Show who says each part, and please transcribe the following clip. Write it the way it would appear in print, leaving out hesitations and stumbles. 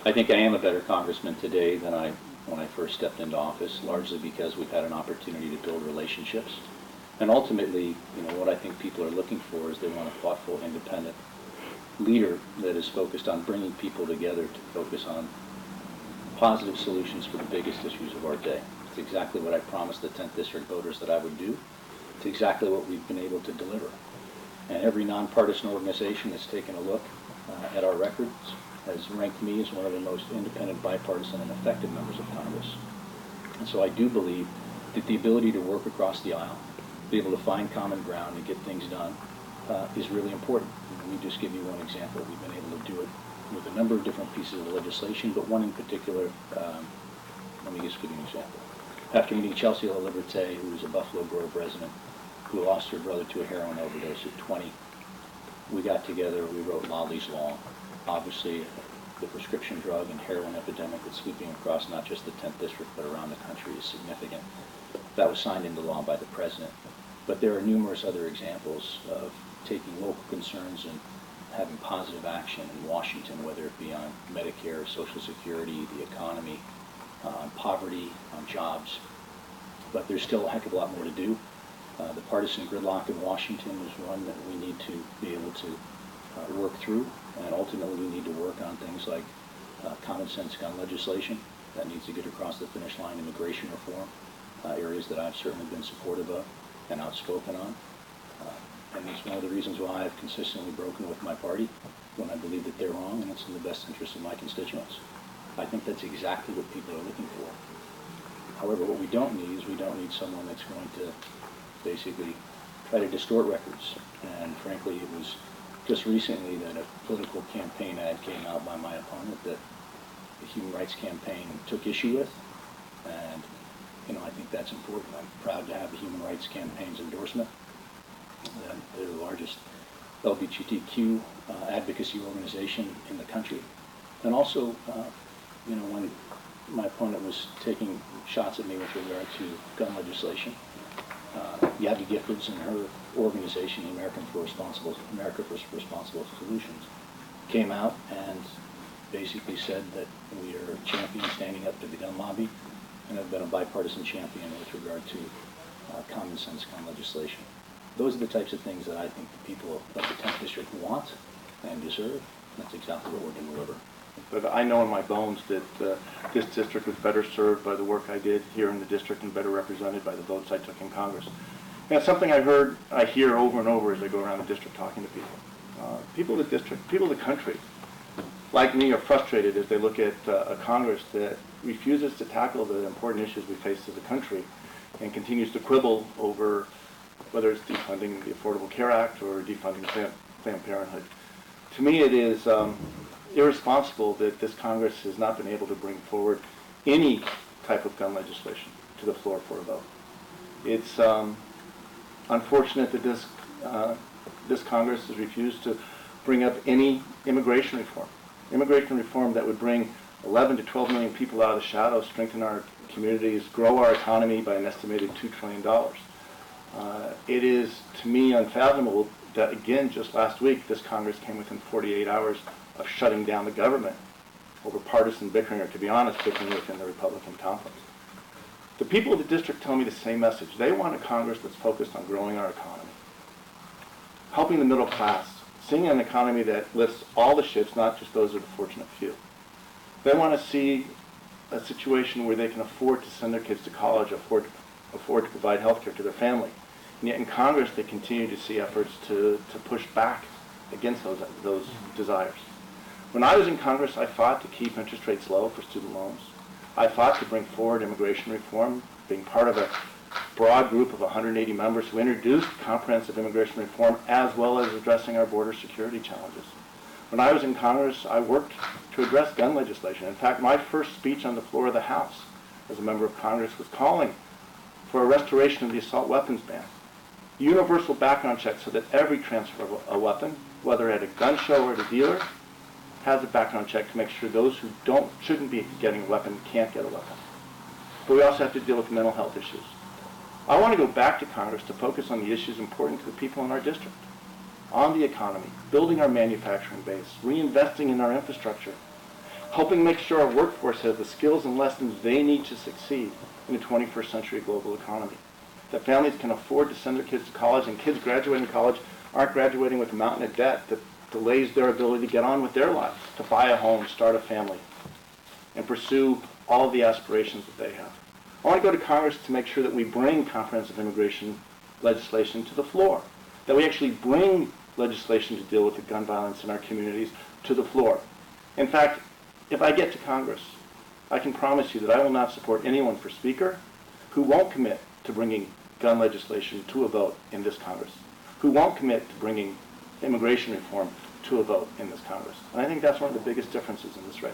Speaker 1: I think I am a better congressman today than when I first stepped into office, largely because we've had an opportunity to build relationships. And ultimately, what I think people are looking for is they want a thoughtful, independent leader that is focused on bringing people together to focus on positive solutions for the biggest issues of our day. It's exactly what I promised the 10th District voters that I would do. It's exactly what we've been able to deliver. And every nonpartisan organization that's taken a look at our records has ranked me as one of the most independent, bipartisan, and effective members of Congress. And so I do believe that the ability to work across the aisle, be able to find common ground and get things done is really important. Let me just give you one example. We've been able to do it with a number of different pieces of legislation, but one in particular, let me just give you an example. After meeting Chelsea LaLiberte, who was a Buffalo Grove resident, who lost her brother to a heroin overdose at 20, we got together, we wrote Lolly's Law. Obviously, the prescription drug and heroin epidemic that's sweeping across not just the 10th District, but around the country is significant. That was signed into law by the President. But there are numerous other examples of taking local concerns and having positive action in Washington, whether it be on Medicare, Social Security, the economy, on poverty, on jobs. But there's still a heck of a lot more to do. The partisan gridlock in Washington is one that we need to be able to work through, and ultimately we need to work on things like common sense gun legislation that needs to get across the finish line, immigration reform, areas that I've certainly been supportive of and outspoken on. And it's one of the reasons why I've consistently broken with my party when I believe that they're wrong and it's in the best interest of my constituents. I think that's exactly what people are looking for. However, what we don't need is we don't need someone that's going to basically try to distort records. And frankly, it was just recently that a political campaign ad came out by my opponent that the Human Rights Campaign took issue with. And, I think that's important. I'm proud to have the Human Rights Campaign's endorsement. They're the largest LGBTQ advocacy organization in the country. And also, when my opponent was taking shots at me with regard to gun legislation, Yabby Giffords and her organization, the America for Responsible Solutions, came out and basically said that we are champions standing up to the gun lobby and have been a bipartisan champion with regard to common sense gun legislation. Those are the types of things that I think the people of the 10th District want and deserve. That's exactly what we're going to deliver.
Speaker 2: But I know in my bones that this district was better served by the work I did here in the district and better represented by the votes I took in Congress. And it's something I hear over and over as I go around the district talking to people. People of the district, people of the country, like me, are frustrated as they look at a Congress that refuses to tackle the important issues we face as a country and continues to quibble over whether it's defunding the Affordable Care Act or defunding Planned Parenthood. To me, it is irresponsible that this Congress has not been able to bring forward any type of gun legislation to the floor for a vote. It's unfortunate that this Congress has refused to bring up any immigration reform that would bring 11 to 12 million people out of the shadows, strengthen our communities, grow our economy by an estimated $2 trillion. It is, to me, unfathomable that, again, just last week, this Congress came within 48 hours of shutting down the government over partisan bickering, or to be honest, bickering within the Republican conference. The people of the district tell me the same message. They want a Congress that's focused on growing our economy, helping the middle class, seeing an economy that lifts all the ships, not just those of the fortunate few. They want to see a situation where they can afford to send their kids to college, afford to provide health care to their family. And yet in Congress, they continue to see efforts to push back against those desires. When I was in Congress, I fought to keep interest rates low for student loans. I fought to bring forward immigration reform, being part of a broad group of 180 members who introduced comprehensive immigration reform, as well as addressing our border security challenges. When I was in Congress, I worked to address gun legislation. In fact, my first speech on the floor of the House as a member of Congress was calling for a restoration of the assault weapons ban, universal background checks so that every transfer of a weapon, whether at a gun show or at a dealer, has a background check to make sure those who shouldn't be getting a weapon can't get a weapon. But we also have to deal with mental health issues. I want to go back to Congress to focus on the issues important to the people in our district, on the economy, building our manufacturing base, reinvesting in our infrastructure, helping make sure our workforce has the skills and lessons they need to succeed in the 21st century global economy. That families can afford to send their kids to college, and kids graduating college aren't graduating with a mountain of debt that delays their ability to get on with their lives, to buy a home, start a family, and pursue all of the aspirations that they have. I want to go to Congress to make sure that we bring comprehensive immigration legislation to the floor, that we actually bring legislation to deal with the gun violence in our communities to the floor. In fact, if I get to Congress, I can promise you that I will not support anyone for Speaker who won't commit to bringing gun legislation to a vote in this Congress, who won't commit to bringing immigration reform to a vote in this Congress. And I think that's one of the biggest differences in this race.